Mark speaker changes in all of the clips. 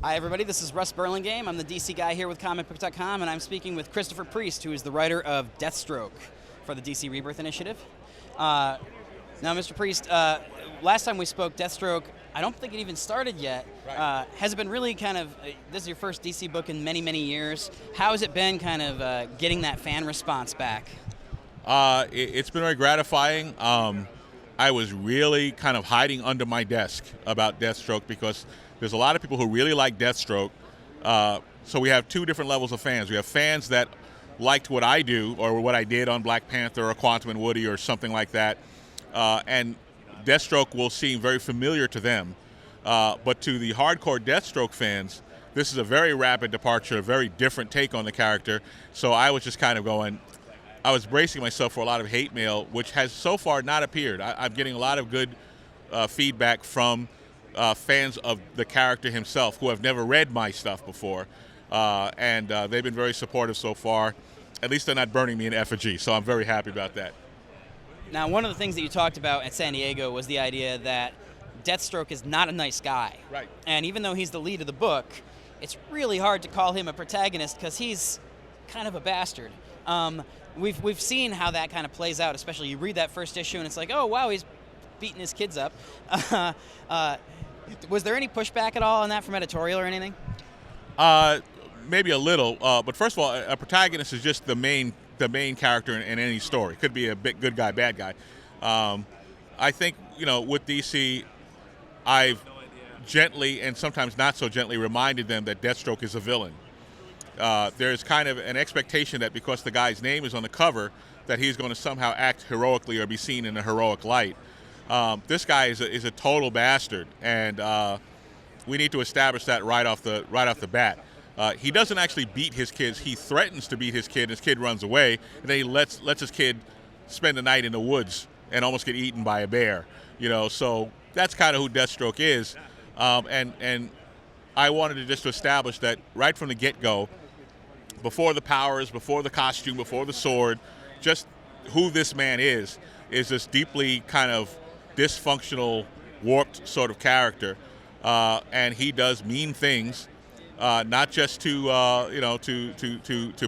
Speaker 1: Hi, everybody. This is Russ Burlingame. I'm the DC guy here with comicbook.com, and I'm speaking with Christopher Priest, who is the writer of Deathstroke for the DC Rebirth Initiative. Now, Mr. Priest, last time we spoke, Deathstroke, I don't think it even started yet.
Speaker 2: Right.
Speaker 1: Has it been really this is your first DC book in many, many years. How has it been getting that fan response back?
Speaker 2: It's been very gratifying. I was really kind of hiding under my desk about Deathstroke because there's a lot of people who really like Deathstroke. So we have two different levels of fans. We have fans that liked what I do or what I did on Black Panther or Quantum and Woody or something like that. And Deathstroke will seem very familiar to them. But to the hardcore Deathstroke fans, this is a very rapid departure, a very different take on the character. So I was just kind of I was bracing myself for a lot of hate mail, which has so far not appeared. I'm getting a lot of good feedback from fans of the character himself who have never read my stuff before. And they've been very supportive so far. At least they're not burning me in effigy, so I'm very happy about that.
Speaker 1: Now, one of the things that you talked about at San Diego was the idea that Deathstroke is not a nice guy.
Speaker 2: Right.
Speaker 1: And even though he's the lead of the book, it's really hard to call him a protagonist because he's kind of a bastard. We've seen how that kind of plays out, especially you read that first issue and it's like, oh, wow, he's beating his kids up. Was there any pushback at all on that from editorial or anything?
Speaker 2: Maybe a little, but first of all, a protagonist is just the main character in any story. Could be a big good guy, bad guy. I think, with DC, I've gently and sometimes not so gently reminded them that Deathstroke is a villain. There's kind of an expectation that because the guy's name is on the cover, that he's going to somehow act heroically or be seen in a heroic light. This guy is a total bastard, and we need to establish that right off the bat. He doesn't actually beat his kids. He threatens to beat his kid. His kid runs away, and then he lets his kid spend the night in the woods and almost get eaten by a bear. So that's kind of who Deathstroke is, and I wanted to just establish that right from the get-go, before the powers, before the costume, before the sword, just who this man is this deeply kind of dysfunctional, warped sort of character, and he does mean things, not just to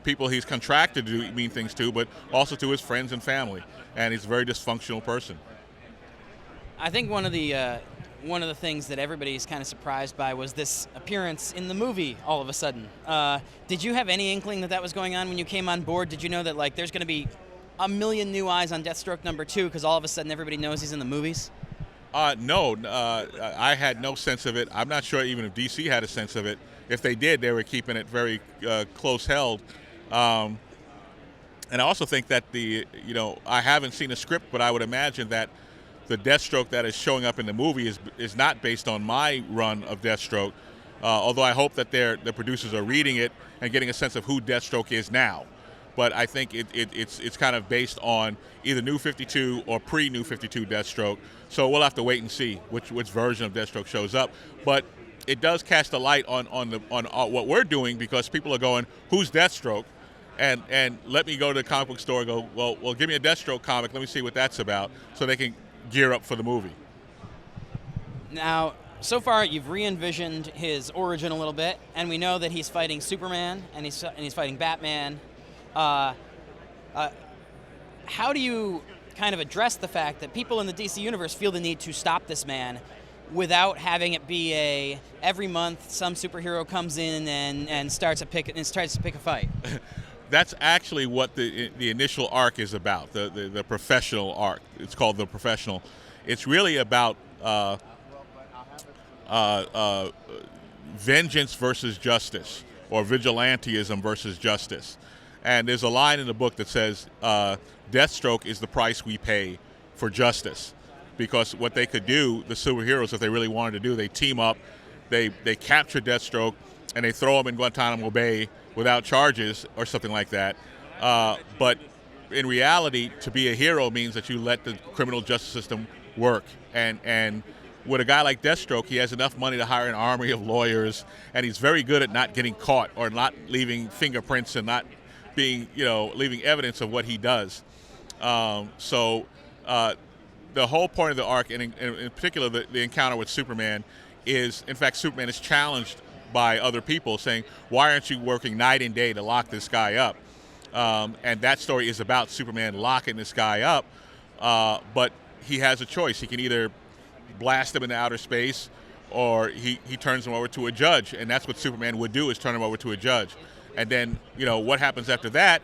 Speaker 2: people he's contracted to do mean things to, but also to his friends and family. And he's a very dysfunctional person.
Speaker 1: I think one of the things that everybody's kind of surprised by was this appearance in the movie all of a sudden. Did you have any inkling that was going on when you came on board? Did you know that there's going to be a million new eyes on Deathstroke #2 because all of a sudden everybody knows he's in the movies?
Speaker 2: No, I had no sense of it. I'm not sure even if DC had a sense of it. If they did, they were keeping it very close held. And I also think that I haven't seen a script, but I would imagine that the Deathstroke that is showing up in the movie is not based on my run of Deathstroke, although I hope that the producers are reading it and getting a sense of who Deathstroke is now. But I think it's kind of based on either New 52 or pre-New 52 Deathstroke. So we'll have to wait and see which version of Deathstroke shows up. But it does cast a light on what we're doing because people are going, who's Deathstroke? And let me go to the comic book store and go, well, give me a Deathstroke comic. Let me see what that's about, so they can gear up for the movie.
Speaker 1: Now, so far you've re-envisioned his origin a little bit, and we know that he's fighting Superman and he's fighting Batman. How do you kind of address the fact that people in the DC universe feel the need to stop this man without having it be every month some superhero comes in and starts to pick a fight?
Speaker 2: That's actually what the initial arc is about, the professional arc. It's called The Professional. It's really about vengeance versus justice, or vigilantism versus justice. And there's a line in the book that says, Deathstroke is the price we pay for justice. Because what they could do, the superheroes, if they really wanted to do, they team up, they capture Deathstroke, and they throw him in Guantanamo Bay without charges or something like that. But in reality, to be a hero means that you let the criminal justice system work. And with a guy like Deathstroke, he has enough money to hire an army of lawyers, and he's very good at not getting caught or not leaving fingerprints and not being, leaving evidence of what he does. So the whole point of the arc, and in particular the encounter with Superman, is, in fact, Superman is challenged by other people saying, why aren't you working night and day to lock this guy up? And that story is about Superman locking this guy up, but he has a choice. He can either blast him into outer space, or he turns him over to a judge, and that's what Superman would do, is turn him over to a judge. And then, what happens after that,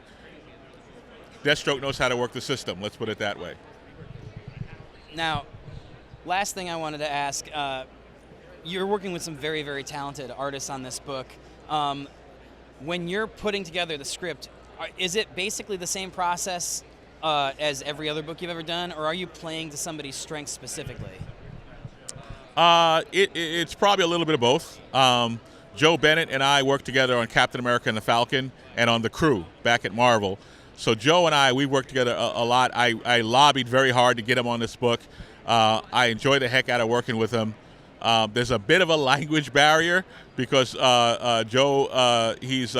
Speaker 2: Deathstroke knows how to work the system, let's put it that way.
Speaker 1: Now, last thing I wanted to ask, you're working with some very, very talented artists on this book. When you're putting together the script, is it basically the same process as every other book you've ever done, or are you playing to somebody's strengths specifically?
Speaker 2: It's probably a little bit of both. Joe Bennett and I worked together on Captain America and the Falcon and on The Crew back at Marvel. So Joe and I, we worked together a lot. I lobbied very hard to get him on this book. I enjoy the heck out of working with him. There's a bit of a language barrier because Joe, he's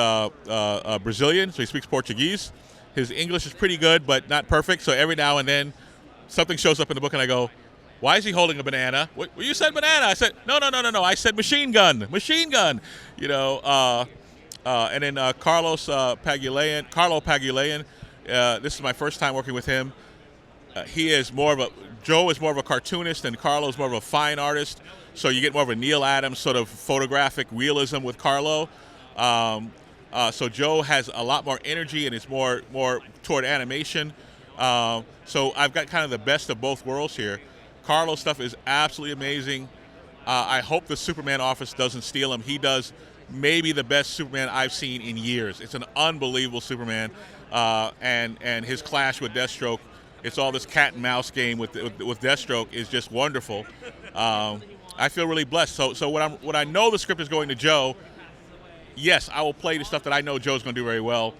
Speaker 2: Brazilian, so he speaks Portuguese. His English is pretty good, but not perfect. So every now and then, something shows up in the book, and I go, "Why is he holding a banana? What, you said banana." I said, "No. I said machine gun. And then Carlo Pagulayan. This is my first time working with him. Joe is more of a cartoonist, and Carlo is more of a fine artist. So you get more of a Neil Adams sort of photographic realism with Carlo. So Joe has a lot more energy, and it's more toward animation. So I've got kind of the best of both worlds here. Carlo's stuff is absolutely amazing. I hope the Superman office doesn't steal him. He does maybe the best Superman I've seen in years. It's an unbelievable Superman, and his clash with Deathstroke. It's all this cat and mouse game with Deathstroke is just wonderful. I feel really blessed. So when I know the script is going to Joe, yes, I will play the stuff that I know Joe's going to do very well.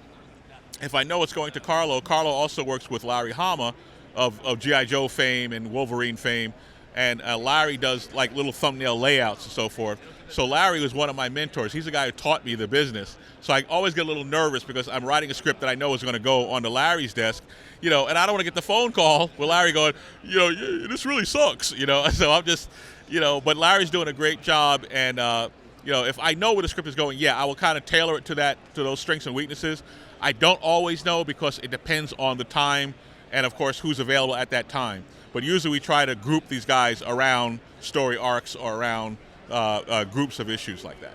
Speaker 2: If I know it's going to Carlo also works with Larry Hama of G.I. Joe fame and Wolverine fame, and Larry does like little thumbnail layouts and so forth. So Larry was one of my mentors. He's the guy who taught me the business. So I always get a little nervous because I'm writing a script that I know is going to go onto Larry's desk, and I don't want to get the phone call with Larry going, this really sucks, So I'm just, but Larry's doing a great job, and if I know where the script is going, I will kind of tailor it to those strengths and weaknesses. I don't always know because it depends on the time and, of course, who's available at that time. But usually we try to group these guys around story arcs or around groups of issues like that.